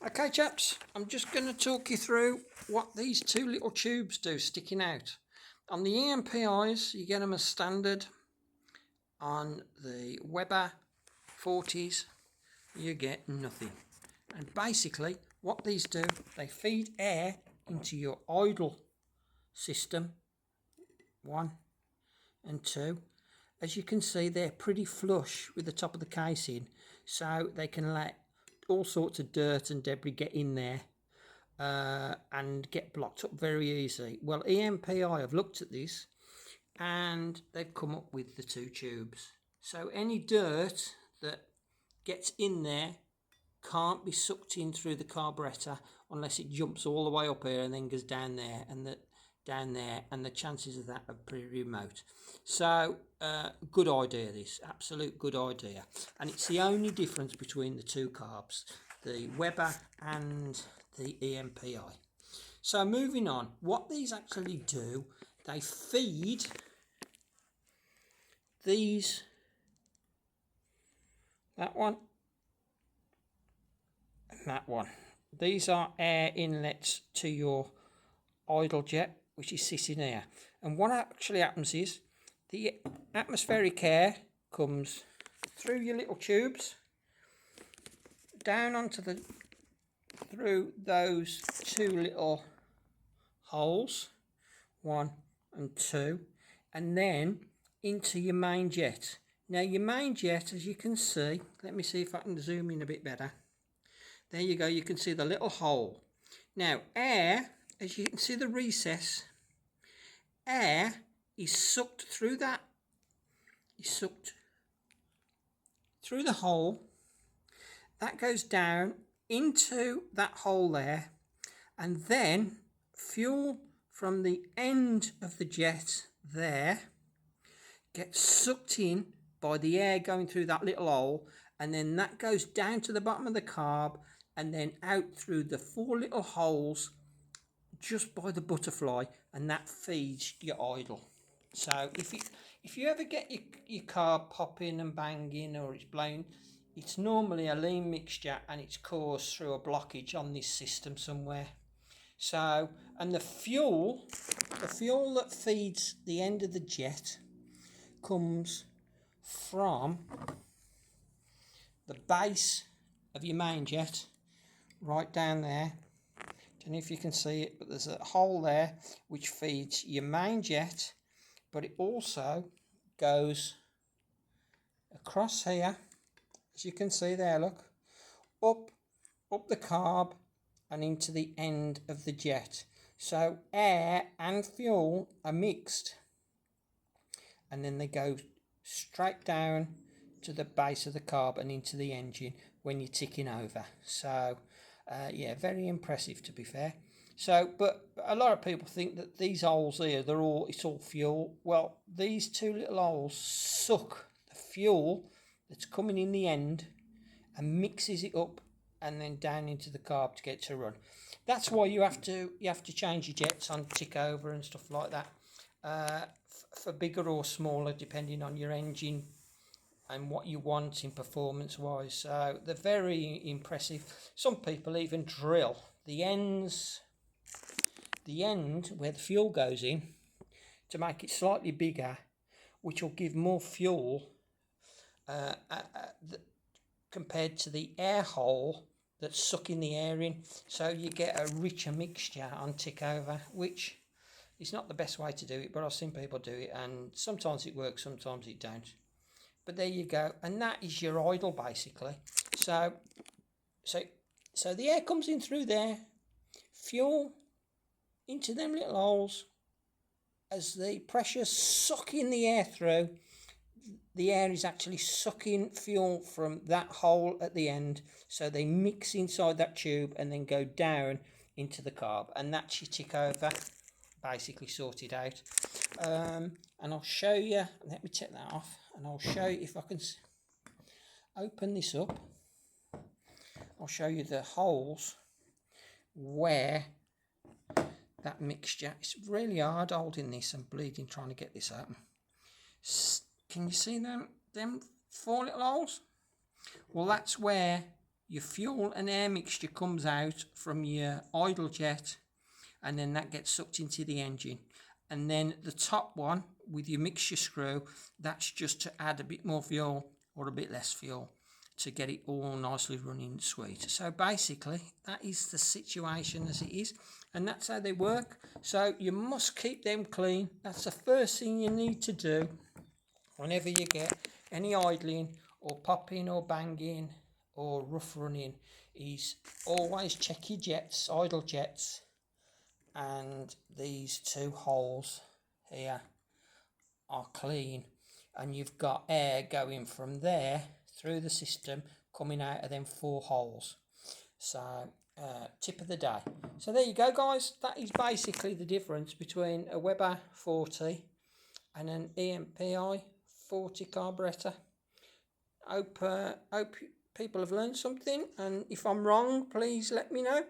Okay chaps, I'm just going to talk you through what these two little tubes do sticking out. On the EMPIs you get them as standard. On the Weber 40s you get nothing. And basically what these do, they feed air into your idle system, 1 and 2. As you can see, they're pretty flush with the top of the casing, so they can let all sorts of dirt and debris get in there and get blocked up very easy. Well, EMPI have looked at this and they've come up with the two tubes. So any dirt that gets in there can't be sucked in through the carburetor unless it jumps all the way up here and then goes down there, and the chances of that are pretty remote. So good idea, this absolute good idea, and it's the only difference between the two carbs, the Weber and the EMPI. So moving on, what these actually do, they feed these, that one and that one. These are air inlets to your idle jet, which is sitting here. And what actually happens is the atmospheric air comes through your little tubes down onto through those two little holes, 1 and 2, and then into your main jet. Now your main jet, as you can see, let me see if I can zoom in a bit better. There you go, you can see the little hole. Now air, as you can see the recess, air is sucked through that, is sucked through the hole, that goes down into that hole there, and then fuel from the end of the jet there gets sucked in by the air going through that little hole, and then that goes down to the bottom of the carb and then out through the 4 little holes just by the butterfly, and that feeds your idle. So if you ever get your carb popping and banging or it's blown, it's normally a lean mixture and it's caused through a blockage on this system somewhere. So, and the fuel that feeds the end of the jet comes from the base of your main jet right down there. Don't know if you can see it, but there's a hole there which feeds your main jet, but it also goes across here, as you can see there, look, up the carb and into the end of the jet. So air and fuel are mixed, and then they go straight down to the base of the carb and into the engine when you're ticking over. So yeah, very impressive, to be fair. So, but a lot of people think that these holes here, it's all fuel. Well, these two little holes suck the fuel that's coming in the end and mixes it up and then down into the carb to get to run. That's why you have to change your jets on tick over and stuff like that, for bigger or smaller, depending on your engine and what you want in performance wise. So they're very impressive. Some people even drill the end where the fuel goes in to make it slightly bigger, which will give more fuel compared to the air hole that's sucking the air in. So you get a richer mixture on tick over, which is not the best way to do it, but I've seen people do it, and sometimes it works, sometimes it don't. But there you go, and that is your idle basically. So the air comes in through there, fuel into them little holes. As the pressure's sucking the air through, the air is actually sucking fuel from that hole at the end. So they mix inside that tube and then go down into the carb, and that's your tick over basically sorted out. And I'll show you, let me take that off, and I'll show you if I can open this up. I'll show you the holes where that mixture, it's really hard holding this and bleeding trying to get this open. Can you see them 4 little holes? Well, that's where your fuel and air mixture comes out from your idle jet, and then that gets sucked into the engine. And then the top one with your mixture screw, that's just to add a bit more fuel or a bit less fuel to get it all nicely running sweet. So basically that is the situation as it is, and that's how they work. So you must keep them clean. That's the first thing you need to do whenever you get any idling or popping or banging or rough running, is always check your jets, idle jets, and these two holes here are clean, and you've got air going from there through the system coming out of them 4 holes. So tip of the day. So there you go, guys. That is basically the difference between a Weber 40 and an EMPI 40 carburetor. Hope people have learned something, and if I'm wrong, please let me know.